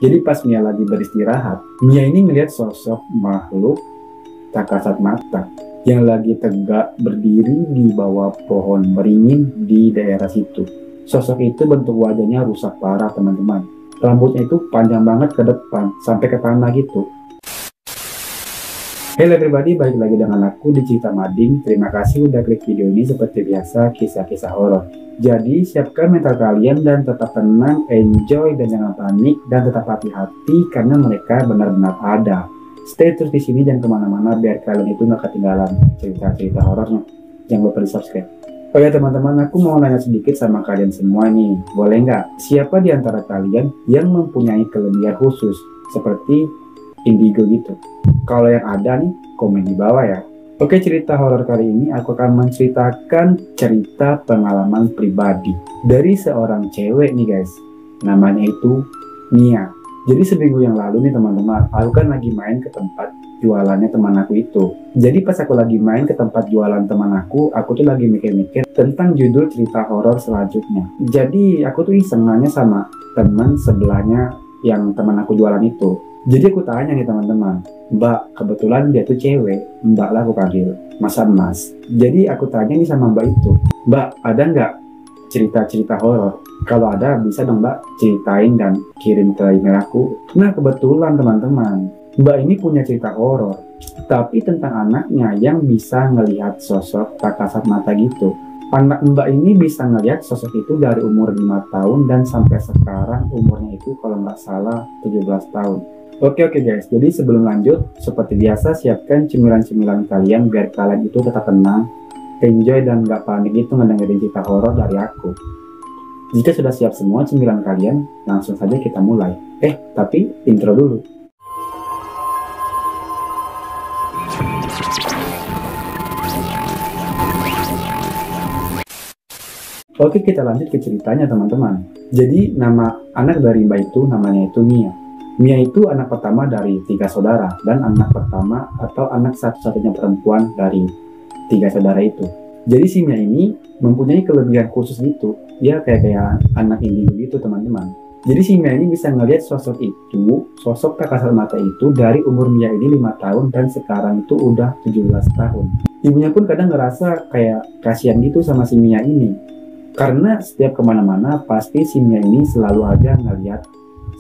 Jadi pas Mia lagi beristirahat, Mia ini ngelihat sosok makhluk tak kasat mata yang lagi tegak berdiri di bawah pohon beringin di daerah situ. Sosok itu bentuk wajahnya rusak parah teman-teman. Rambutnya itu panjang banget ke depan sampai ke tanah gitu. Hello everybody, balik lagi dengan aku di Cerita Mading. Terima kasih udah klik video ini. Seperti biasa, kisah-kisah horor. Jadi siapkan mental kalian dan tetap tenang, enjoy dan jangan panik, dan tetap hati-hati karena mereka benar-benar ada. Stay terus di sini dan kemana-mana biar kalian itu nggak ketinggalan cerita-cerita horornya. Jangan lupa di subscribe. Oh ya teman-teman, aku mau nanya sedikit sama kalian semua nih. Boleh nggak? Siapa di antara kalian yang mempunyai kelebihan khusus seperti indigo gitu? Kalau yang ada nih, komen di bawah ya. Oke, cerita horor kali ini aku akan menceritakan cerita pengalaman pribadi dari seorang cewek nih guys. Namanya itu Mia. Jadi seminggu yang lalu nih teman-teman, aku kan lagi main ke tempat jualannya teman aku itu. Jadi pas aku lagi main ke tempat jualan teman aku tuh lagi mikir-mikir tentang judul cerita horor selanjutnya. Jadi aku tuh iseng nanya sama teman sebelahnya yang teman aku jualan itu. Jadi aku tanya nih teman-teman, Mbak, kebetulan dia tuh cewek, Mbak lah aku panggil, masa Mas. Jadi aku tanya nih sama Mbak itu, Mbak, ada nggak cerita-cerita horor? Kalau ada bisa dong Mbak ceritain dan kirim ke email aku. Nah kebetulan teman-teman, Mbak ini punya cerita horor, tapi tentang anaknya yang bisa ngelihat sosok tak kasat mata gitu. Anak Mbak ini bisa ngelihat sosok itu dari umur 5 tahun dan sampai sekarang umurnya itu kalau nggak salah 17 tahun. Oke guys, jadi sebelum lanjut, seperti biasa siapkan cemilan-cemilan kalian biar kalian itu tetap tenang, enjoy dan nggak panik itu ngedengerin cerita horor dari aku. Jika sudah siap semua cemilan kalian, langsung saja kita mulai. Tapi intro dulu. Oke, kita lanjut ke ceritanya teman-teman. Jadi nama anak dari Mbak itu namanya itu Mia. Mia itu anak pertama dari 3 saudara dan anak pertama atau anak satu-satunya perempuan dari 3 saudara itu. Jadi si Mia ini mempunyai kelebihan khusus gitu. Dia kayak anak indigo gitu teman-teman. Jadi si Mia ini bisa ngelihat sosok itu, sosok tak kasat mata itu dari umur Mia ini 5 tahun dan sekarang itu udah 17 tahun. Ibunya pun kadang ngerasa kayak kasihan gitu sama si Mia ini. Karena setiap kemana-mana pasti si Mia ini selalu aja ngelihat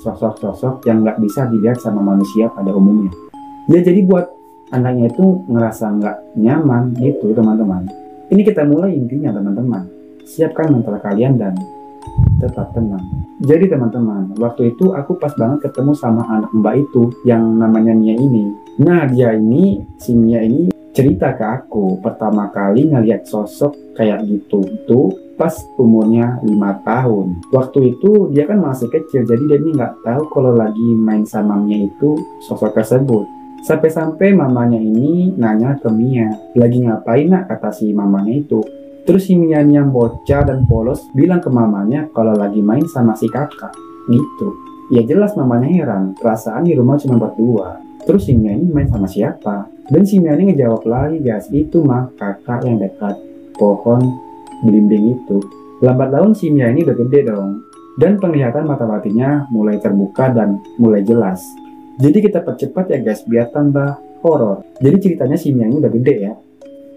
sosok-sosok yang nggak bisa dilihat sama manusia pada umumnya. Ya jadi buat anaknya itu ngerasa nggak nyaman gitu teman-teman. Ini kita mulai intinya teman-teman. Siapkan mental kalian dan tetap tenang. Jadi teman-teman, waktu itu aku pas banget ketemu sama anak Mbak itu yang namanya Mia ini. Nah dia ini, si Mia ini cerita ke aku pertama kali ngelihat sosok kayak gitu tuh pas umurnya 5 tahun. Waktu itu dia kan masih kecil, jadi dia ini nggak tahu kalau lagi main sama Mia itu sosok tersebut. Sampai-sampai mamanya ini nanya ke Mia, lagi ngapain nak, kata si mamanya itu. Terus si Mia yang bocah dan polos bilang ke mamanya kalau lagi main sama si kakak gitu. Ya jelas mamanya heran, perasaan di rumah cuma berdua. Terus si Mia ini main sama siapa? Dan si Mia ini ngejawab lagi guys, itu mah kakak yang dekat pohon belimbing itu. Lambat laun si Mia ini udah gede dong. Dan penglihatan mata batinnya mulai terbuka dan mulai jelas. Jadi kita percepat ya guys biar tambah horor. Jadi ceritanya si Mia ini udah gede ya.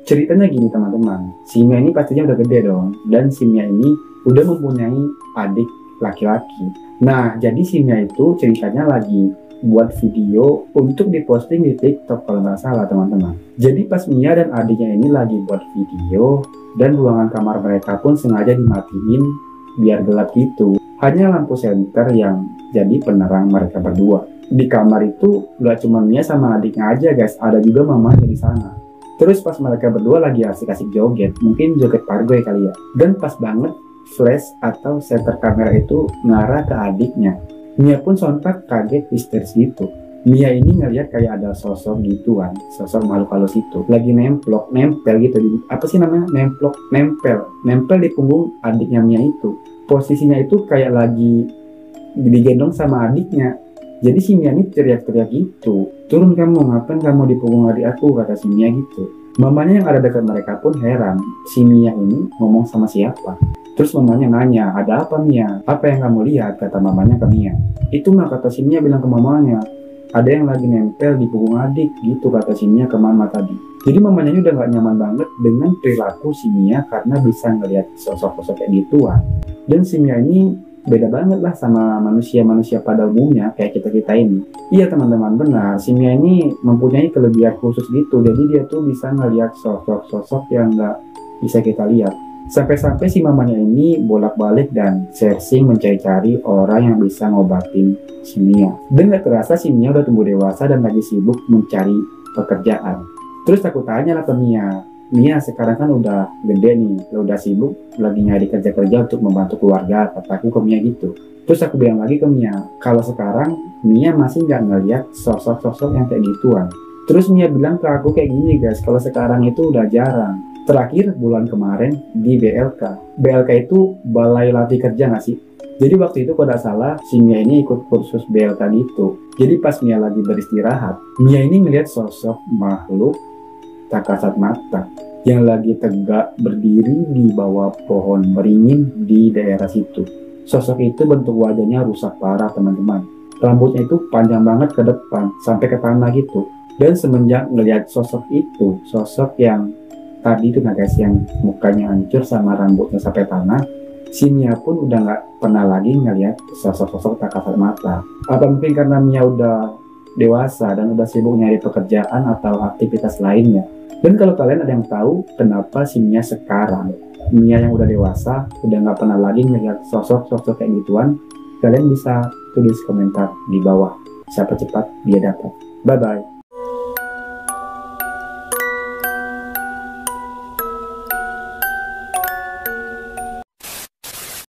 Ceritanya gini teman-teman. Si Mia ini pastinya udah gede dong. Dan si Mia ini udah mempunyai adik laki-laki. Nah jadi si Mia itu ceritanya lagi buat video untuk diposting di TikTok kalau nggak salah teman-teman. Jadi pas Mia dan adiknya ini lagi buat video dan ruangan kamar mereka pun sengaja dimatiin biar gelap gitu. Hanya lampu senter yang jadi penerang mereka berdua. Di kamar itu nggak cuma Mia sama adiknya aja guys, ada juga mamanya di sana. Terus pas mereka berdua lagi asik-asik joget, mungkin joget pargoy kali ya. Dan pas banget flash atau senter kamera itu ngarah ke adiknya. Mia pun sontak kaget histeris gitu. Mia ini ngeliat kayak ada sosok gitu kan, sosok makhluk halus itu lagi nempel gitu di, apa sih namanya, nempel di punggung adiknya Mia itu. Posisinya itu kayak lagi digendong sama adiknya. Jadi si Mia ini teriak-teriak gitu, turun kamu, ngapain kamu di punggung adik aku, kata si Mia gitu. Mamanya yang ada dekat mereka pun heran, si Mia ini ngomong sama siapa. Terus mamanya nanya, ada apa Mia? Apa yang kamu lihat? Kata mamanya ke Mia. Itu mah, kata si Mia bilang ke mamanya, ada yang lagi nempel di punggung adik, gitu kata si Mia ke mama tadi. Jadi mamanya ini udah gak nyaman banget dengan perilaku si Mia karena bisa ngelihat sosok-sosok kayak gituan. Dan si Mia ini beda banget lah sama manusia-manusia pada umumnya kayak kita-kita ini. Iya teman-teman, benar. Si Mia ini mempunyai kelebihan khusus gitu. Jadi dia tuh bisa ngelihat sosok-sosok yang gak bisa kita lihat. Sampai-sampai si mamanya ini bolak-balik dan searching mencari-cari orang yang bisa ngobatin si Mia. Dan gak terasa si Mia udah tumbuh dewasa dan lagi sibuk mencari pekerjaan. Terus aku tanya lah ke Mia, Mia sekarang kan udah gede nih, udah sibuk lagi nyari kerja-kerja untuk membantu keluarga, kataku ke Mia gitu. Terus aku bilang lagi ke Mia, kalau sekarang Mia masih nggak ngeliat sosok-sosok yang kayak gituan. Terus Mia bilang ke aku kayak gini guys, kalau sekarang itu udah jarang. Terakhir bulan kemarin di BLK. BLK itu Balai Latih Kerja nggak sih? Jadi waktu itu kalau tidak salah, si Mia ini ikut kursus BLK gitu. Jadi pas Mia lagi beristirahat, Mia ini ngeliat sosok makhluk tak kasat mata yang lagi tegak berdiri di bawah pohon beringin di daerah situ. Sosok itu bentuk wajahnya rusak parah teman-teman. Rambutnya itu panjang banget ke depan sampai ke tanah gitu. Dan semenjak ngelihat sosok itu, sosok yang tadi itu nah guys, yang mukanya hancur sama rambutnya sampai tanah, si Mia pun udah nggak pernah lagi ngelihat sosok-sosok tak kasat mata. Apa mungkin karena Mia udah dewasa dan udah sibuk nyari pekerjaan atau aktivitas lainnya. Dan kalau kalian ada yang tahu kenapa si Mia sekarang, Mia yang udah dewasa, udah nggak pernah lagi ngelihat sosok-sosok kayak gituan, kalian bisa tulis komentar di bawah. Siapa cepat dia dapat. Bye-bye.